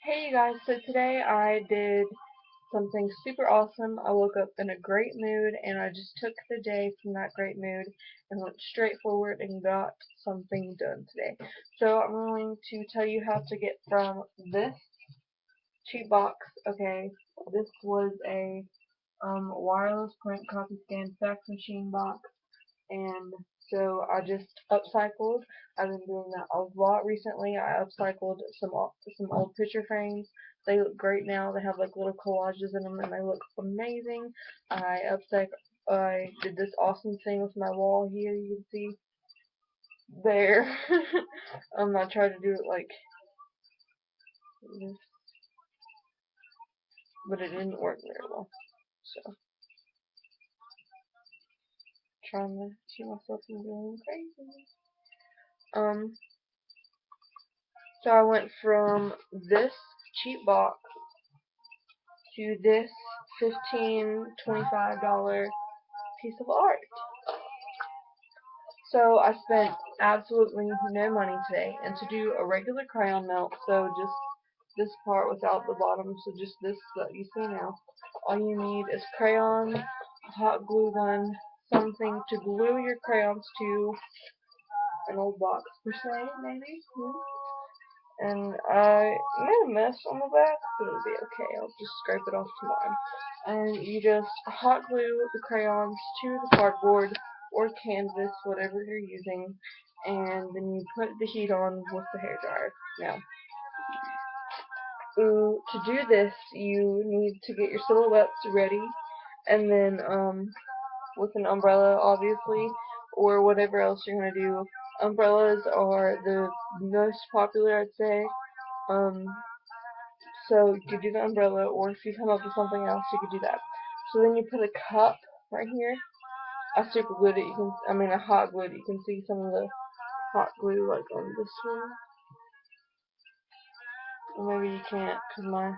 Hey you guys, so today I did something super awesome. I woke up in a great mood and I just took the day from that great mood and went straight forward and got something done today. So I'm going to tell you how to get from this cheap box. Okay, this was a wireless print copy scan fax machine box, and so I just upcycled. I've been doing that a lot recently. I upcycled some old picture frames. They look great now. They have like little collages in them, and they look amazing. I did this awesome thing with my wall here. You can see there. I tried to do it like this, but it didn't work very well. So trying to see myself from going crazy. Um, so I went from this cheap box to this $15-25 piece of art. So I spent absolutely no money today, and to do a regular crayon melt, so just this part without the bottom, so just this that you see now, all you need is crayon, a hot glue gun, something to glue your crayons to, an old box per se, maybe. And I made a mess on the back, but it'll be okay. I'll just scrape it off tomorrow. And you just hot glue the crayons to the cardboard or canvas, whatever you're using, and then you put the heat on with the hairdryer. Now, to do this, you need to get your silhouettes ready, and then with an umbrella, obviously, or whatever else you're gonna do. Umbrellas are the most popular, I'd say. Um, So you could do the umbrella, or if you come up with something else, you could do that. So then you put a cup right here. I super glued it. I hot glued it. You can see some of the hot glue like on this one. Or maybe you can't because my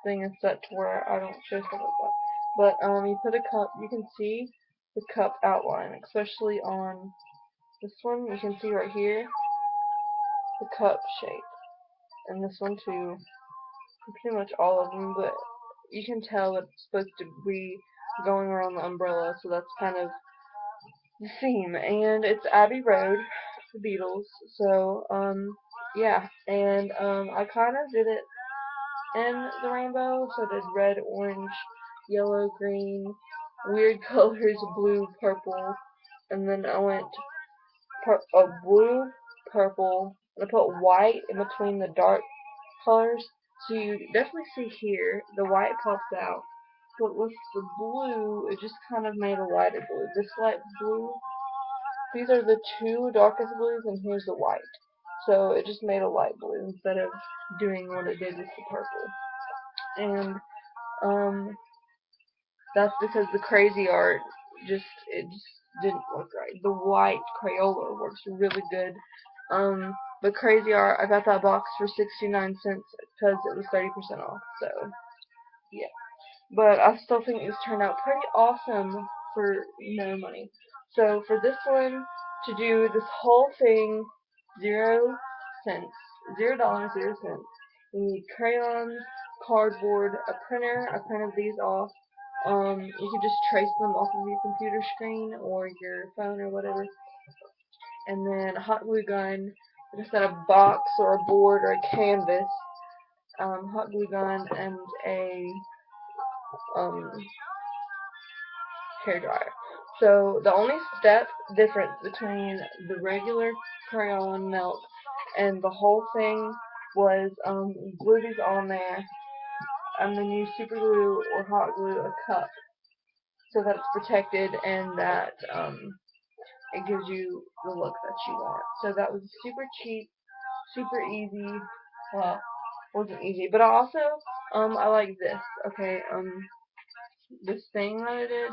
thing is set to where I don't show stuff like that. But you put a cup. You can see the cup outline, especially on this one. You can see right here the cup shape, and this one too. Pretty much all of them, but you can tell that it's supposed to be going around the umbrella, so that's kind of the theme. And it's Abbey Road, the Beatles. So, yeah. And I kind of did it in the rainbow, so I did red, orange, yellow, green, weird colors, blue, purple, and then I went blue, purple, and I put white in between the dark colors. So you definitely see here, the white pops out. But with the blue, it just kind of made a lighter blue. This light blue, these are the two darkest blues, and here's the white. So it just made a light blue instead of doing what it did with the purple. And um, that's because the crazy art it just didn't look right. The white Crayola works really good. But crazy art, I got that box for 69 cents because it was 30% off. So yeah. But I still think this turned out pretty awesome for no money. So for this one, to do this whole thing, 0 cents, $0, 0 cents. You need crayons, cardboard, a printer. I printed these off. You can just trace them off of your computer screen or your phone or whatever. And then a hot glue gun, like I said, a box or a board or a canvas, hot glue gun, and a um, hair dryer. So the only step difference between the regular crayon melt and the whole thing was glue these on there and then use super glue or hot glue a cup so that it's protected and that it gives you the look that you want. So that was super cheap, super easy. Well, wasn't easy, but also I like this. Okay, this thing that I did.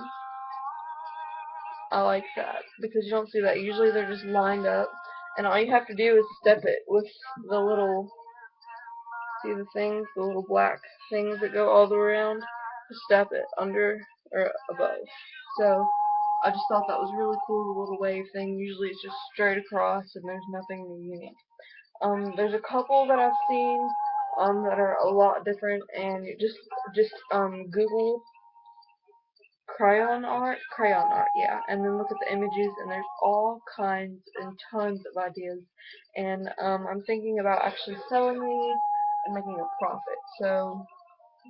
I like that because you don't see that. Usually they're just lined up, and all you have to do is step it with the little, see the things, the little black things that go all the way around. Just step it under or above. So I just thought that was really cool, the little wave thing. Usually it's just straight across and there's nothing unique. There's a couple that I've seen that are a lot different, and you just Google crayon art, yeah, and then look at the images, and there's all kinds and tons of ideas, and I'm thinking about actually selling these and making a profit. So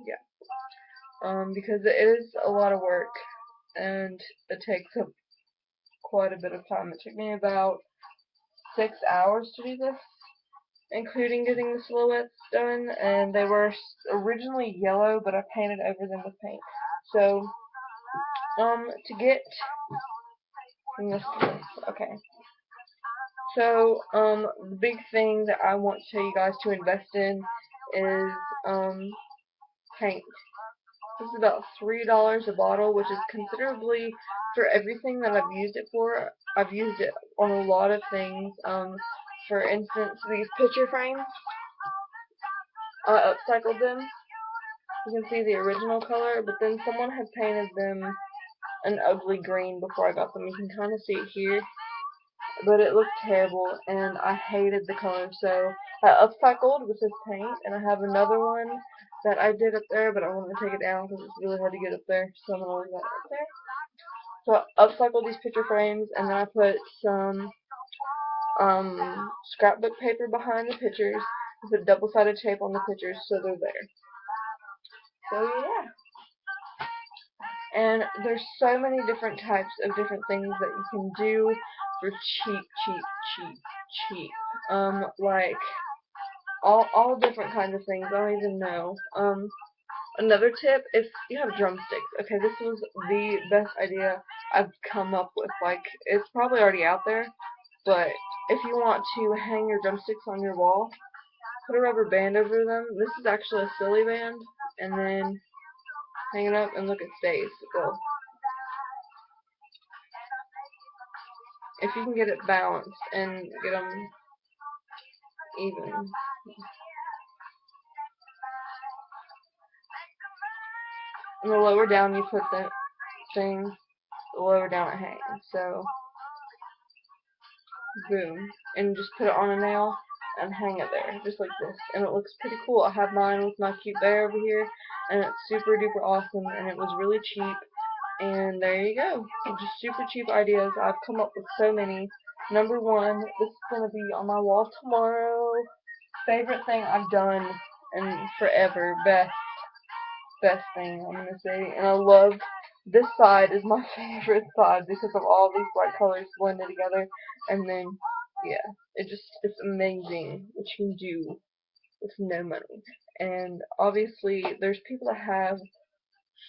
yeah, because it is a lot of work, and it takes up quite a bit of time. It took me about 6 hours to do this, including getting the silhouettes done, and they were originally yellow, but I painted over them with paint. So, to get from this to this, okay. So, the big thing that I want to tell you guys to invest in is, paint. This is about $3 a bottle, which is considerably for everything that I've used it for. I've used it on a lot of things. For instance, these picture frames, I upcycled them. You can see the original color, but then someone had painted them an ugly green before I got them. You can kind of see it here, but it looked terrible, and I hated the color, so I upcycled with this paint, and I have another one that I did up there, but I want to take it down because it's really hard to get up there, so I'm going to leave that up there. So I upcycled these picture frames, and then I put some scrapbook paper behind the pictures, and put double-sided tape on the pictures so they're there. So yeah. And there's so many different types of different things that you can do for cheap. Like all different kinds of things. I don't even know. Another tip, if you have drumsticks. Okay, this was the best idea I've come up with. Like, it's probably already out there, but if you want to hang your drumsticks on your wall, put a rubber band over them. This is actually a silly band, and then hang it up and look, it stays. Well, if you can get it balanced and get them even. And the lower down you put the thing, the lower down it hangs. So, boom. And just put it on a nail and hang it there, just like this. And it looks pretty cool. I have mine with my cute bear over here, and it's super duper awesome, and it was really cheap. And there you go. Just super cheap ideas. I've come up with so many. Number one, this is going to be on my wall tomorrow. Favorite thing I've done in forever. Best thing I'm gonna say. And I love this side is my favorite side because of all these bright colors blended together. And then yeah, it's amazing what you can do with no money. And obviously there's people that have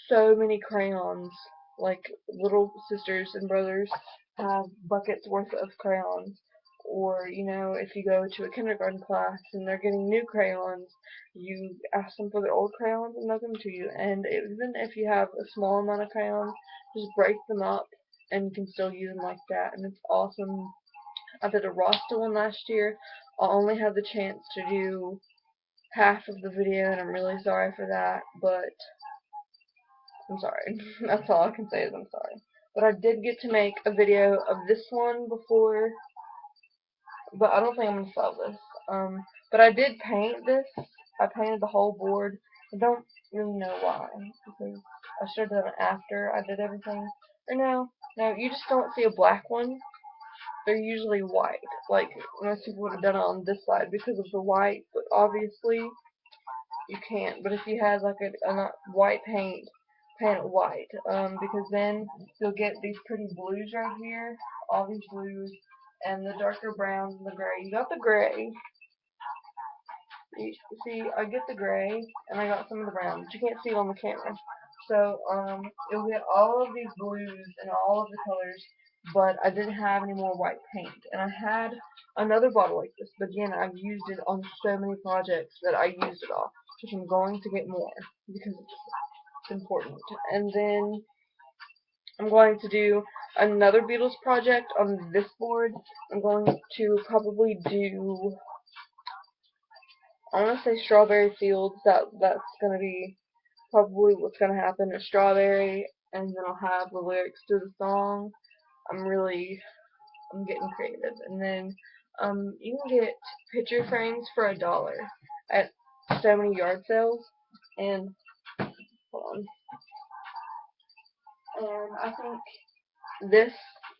so many crayons, like little sisters and brothers have buckets worth of crayons. Or, you know, if you go to a kindergarten class and they're getting new crayons, you ask them for their old crayons and they'll give them to you. And even if you have a small amount of crayons, just break them up and you can still use them like that. And it's awesome. I did a Rasta one last year. I'll only have the chance to do half of the video, and I'm really sorry for that, but I'm sorry. That's all I can say is I'm sorry. But I did get to make a video of this one before, but I don't think I'm going to sell this. But I did paint this. I painted the whole board. I don't really know why, because I should have done it after I did everything. Or no, you just don't see a black one. They're usually white. Like, most people would have done it on this side because of the white, but obviously you can't. But if you had like a white paint it white, because then you'll get these pretty blues right here, all these blues, and the darker browns and the gray. You got the gray. You see, I get the gray, and I got some of the browns. You can't see it on the camera. So, you'll get all of these blues and all of the colors, but I didn't have any more white paint. And I had another bottle like this, but again, I've used it on so many projects that I used it off, which I'm going to get more, because it's important. And then I'm going to do another Beatles project on this board. I'm going to probably do, I want to say Strawberry Fields. That's going to be probably what's going to happen. A strawberry, and then I'll have the lyrics to the song. I'm getting creative. And then you can get picture frames for $1 at so many yard sales, and hold on, and I think this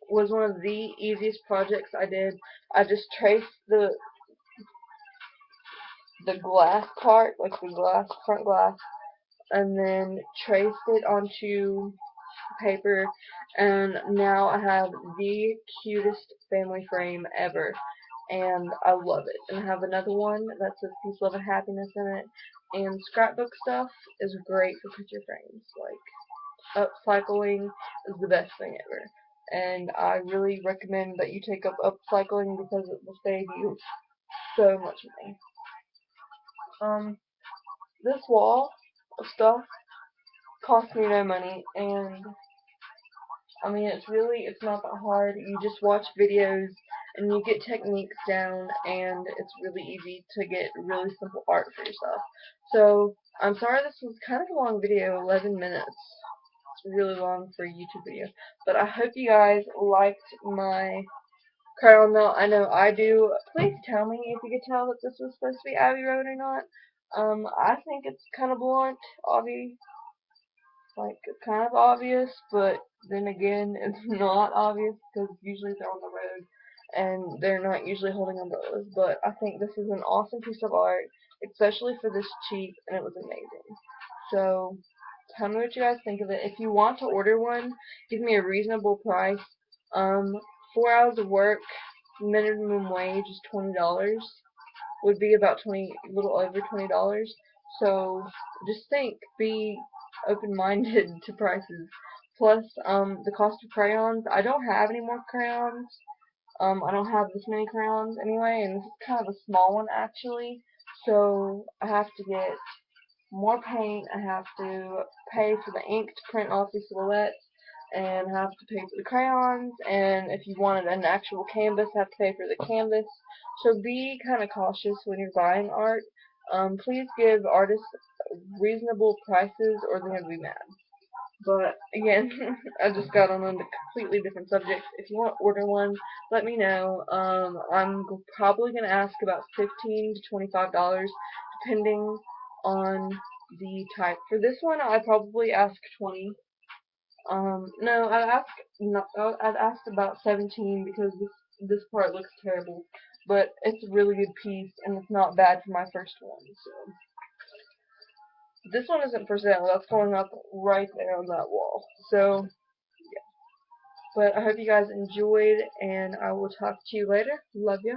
was one of the easiest projects I did. I just traced the glass part, like the glass front glass, and then traced it onto paper, and now I have the cutest family frame ever, and I love it. And I have another one that says peace, love, and happiness in it, and scrapbook stuff is great for picture frames. Like, upcycling is the best thing ever, and I really recommend that you take up upcycling because it will save you so much money. This wall of stuff cost me no money, and I mean, it's not that hard. You just watch videos and you get techniques down, and it's really easy to get really simple art for yourself. So, I'm sorry this was kind of a long video, 11 minutes. It's really long for a YouTube video. But I hope you guys liked my crayon melt. I know I do. Please tell me if you could tell that this was supposed to be Abbey Road or not. I think it's kind of blunt, obvious. Like, it's kind of obvious, but then again, it's not obvious because usually they're on the road and they're not usually holding umbrellas. But I think this is an awesome piece of art, especially for this cheap, and it was amazing. So, tell me what you guys think of it. If you want to order one, give me a reasonable price. Um, 4 hours of work, minimum wage is $20. Would be about a little over $20. So just think, be open-minded to prices. Plus, the cost of crayons. I don't have any more crayons. I don't have this many crayons anyway, and this is kind of a small one actually. So I have to get more paint. I have to pay for the ink to print off these silhouettes, and have to pay for the crayons, and if you wanted an actual canvas, have to pay for the canvas. So be kind of cautious when you're buying art. Please give artists reasonable prices or they're going to be mad. But again, I just got on a completely different subject. If you want to order one, let me know. I'm probably going to ask about $15 to $25 depending on the type. For this one, I'd probably ask 20. No, I'd asked about 17 because this part looks terrible, but it's a really good piece and it's not bad for my first one. So this one isn't for sale. That's going up right there on that wall. So yeah. But I hope you guys enjoyed, and I will talk to you later. Love ya.